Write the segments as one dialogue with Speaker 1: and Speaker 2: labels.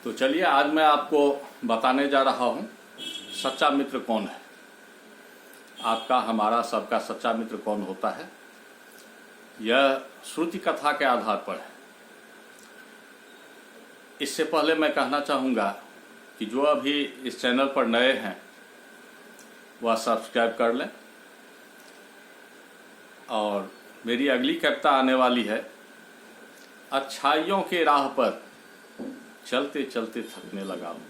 Speaker 1: तो चलिए आज मैं आपको बताने जा रहा हूँ सच्चा मित्र कौन है। आपका, हमारा, सबका सच्चा मित्र कौन होता है, यह श्रुति कथा के आधार पर है। इससे पहले मैं कहना चाहूँगा कि जो अभी इस चैनल पर नए हैं वह सब्सक्राइब कर लें। और मेरी अगली कविता आने वाली है, अच्छाइयों के राह पर चलते चलते थकने लगा हूँ,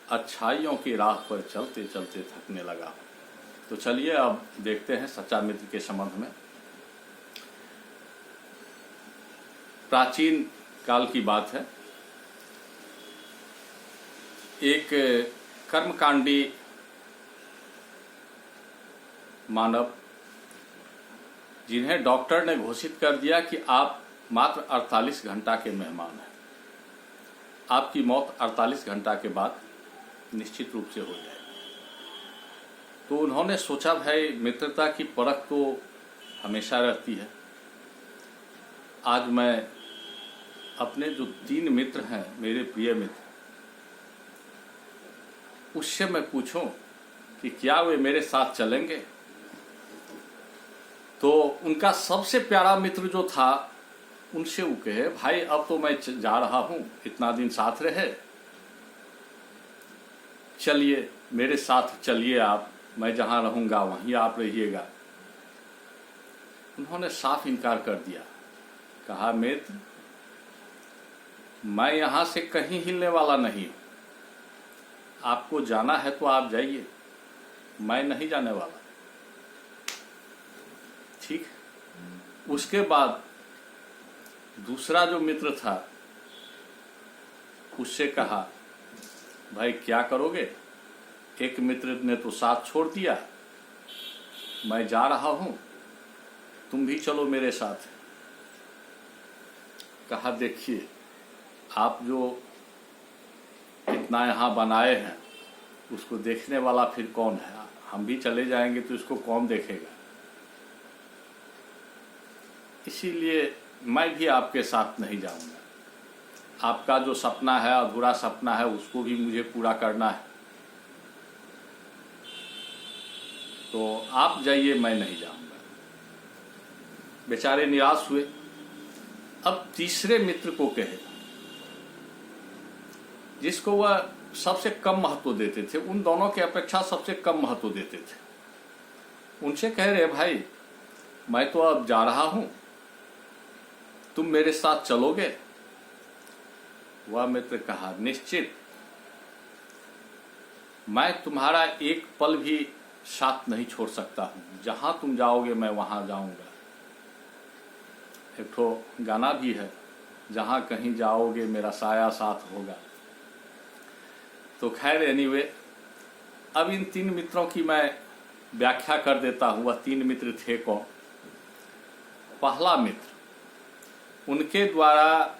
Speaker 1: अच्छाइयों की राह पर चलते चलते थकने लगा हूँ। तो चलिए अब देखते हैं सच्चा मित्र के संबंध में। प्राचीन काल की बात है। एक कर्मकांडी मानव, जिन्हें डॉक्टर ने घोषित कर दिया कि आप मात्र 48 घंटा के मेहमान हैं, आपकी मौत 48 घंटा के बाद निश्चित रूप से हो जाएगी। तो उन्होंने सोचा, भाई मित्रता की परख तो हमेशा रहती है। आज मैं अपने जो 3 मित्र हैं, मेरे प्रिय मित्र, उससे मैं पूछूं कि क्या वे मेरे साथ चलेंगे। तो उनका सबसे प्यारा मित्र जो था, उनसे वो कहे, भाई अब तो मैं जा रहा हूं, इतना दिन साथ रहे, चलिए मेरे साथ चलिए आप, मैं जहां रहूंगा वहीं आप रहिएगा। उन्होंने साफ इनकार कर दिया। कहा, मित्र मैं यहां से कहीं हिलने वाला नहीं हूं, आपको जाना है तो आप जाइए, मैं नहीं जाने वाला। ठीक। उसके बाद दूसरा जो मित्र था, उससे कहा, भाई क्या करोगे, एक मित्र ने तो साथ छोड़ दिया, मैं जा रहा हूं, तुम भी चलो मेरे साथ। कहा, देखिए आप जो इतना यहां बनाए हैं, उसको देखने वाला फिर कौन है, हम भी चले जाएंगे तो इसको कौन देखेगा, इसीलिए मैं भी आपके साथ नहीं जाऊंगा। आपका जो सपना है, अधूरा सपना है, उसको भी मुझे पूरा करना है, तो आप जाइए, मैं नहीं जाऊंगा। बेचारे निराश हुए। अब तीसरे मित्र को कहे, जिसको वह सबसे कम महत्व देते थे, उन दोनों की अपेक्षा सबसे कम महत्व देते थे, उनसे कह रहे, भाई मैं तो अब जा रहा हूं, तुम मेरे साथ चलोगे। वह मित्र कहा, निश्चित, मैं तुम्हारा एक पल भी साथ नहीं छोड़ सकता हूं, जहां तुम जाओगे मैं वहां जाऊंगा। एक तो गाना भी है, जहां कहीं जाओगे मेरा साया साथ होगा। तो खैर एनीवे, अब इन 3 मित्रों की मैं व्याख्या कर देता हूं। वह 3 मित्र थे कौन। पहला मित्र, उनके द्वारा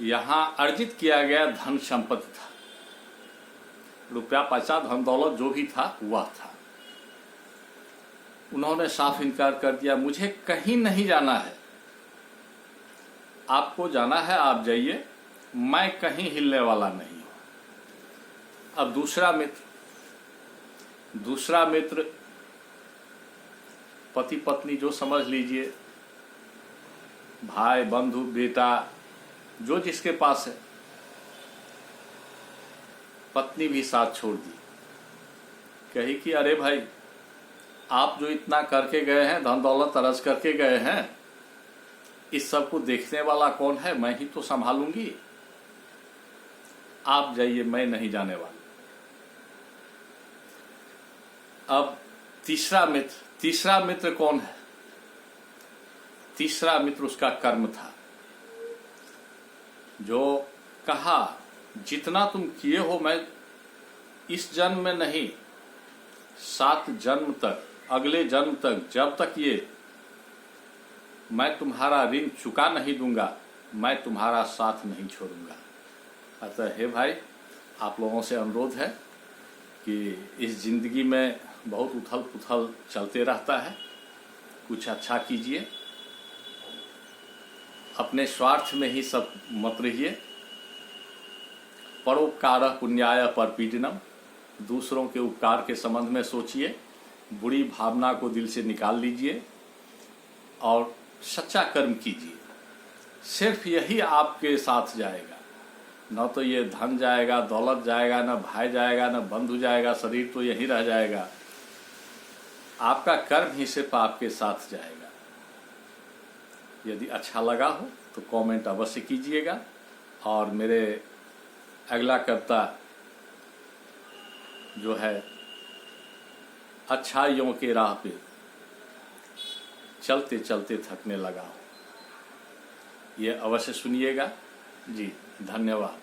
Speaker 1: यहां अर्जित किया गया धन संपत्ति था, रुपया पैसा धन दौलत जो भी था वह था। उन्होंने साफ इनकार कर दिया, मुझे कहीं नहीं जाना है, आपको जाना है आप जाइए, मैं कहीं हिलने वाला नहीं हूं। अब दूसरा मित्र पति पत्नी, जो समझ लीजिए, भाई बंधु बेटा, जो जिसके पास है, पत्नी भी साथ छोड़ दी। कही कि अरे भाई, आप जो इतना करके गए हैं, धन दौलत अरज करके गए हैं, इस सब को देखने वाला कौन है, मैं ही तो संभालूंगी, आप जाइए, मैं नहीं जाने वाला। अब तीसरा मित्र कौन है। तीसरा मित्र उसका कर्म था, जो कहा, जितना तुम किए हो, मैं इस जन्म में नहीं, 7 जन्म तक, अगले जन्म तक, जब तक ये मैं तुम्हारा ऋण चुका नहीं दूंगा, मैं तुम्हारा साथ नहीं छोड़ूंगा। अतः हे भाई, आप लोगों से अनुरोध है कि इस जिंदगी में बहुत उथल पुथल चलते रहता है, कुछ अच्छा कीजिए, अपने स्वार्थ में ही सब मत रहिए, परोपकार पुण्याय परपीडनम, दूसरों के उपकार के संबंध में सोचिए, बुरी भावना को दिल से निकाल लीजिए और सच्चा कर्म कीजिए। सिर्फ यही आपके साथ जाएगा, न तो ये धन जाएगा, दौलत जाएगा, न भाई जाएगा, न बंधु जाएगा, शरीर तो यहीं रह जाएगा। आपका कर्म ही सिर्फ आपके साथ जाएगा। यदि अच्छा लगा हो तो कमेंट अवश्य कीजिएगा और मेरे अगला कर्ता जो है अच्छाइयों के राह पे चलते चलते थकने लगा हो, ये अवश्य सुनिएगा। जी धन्यवाद।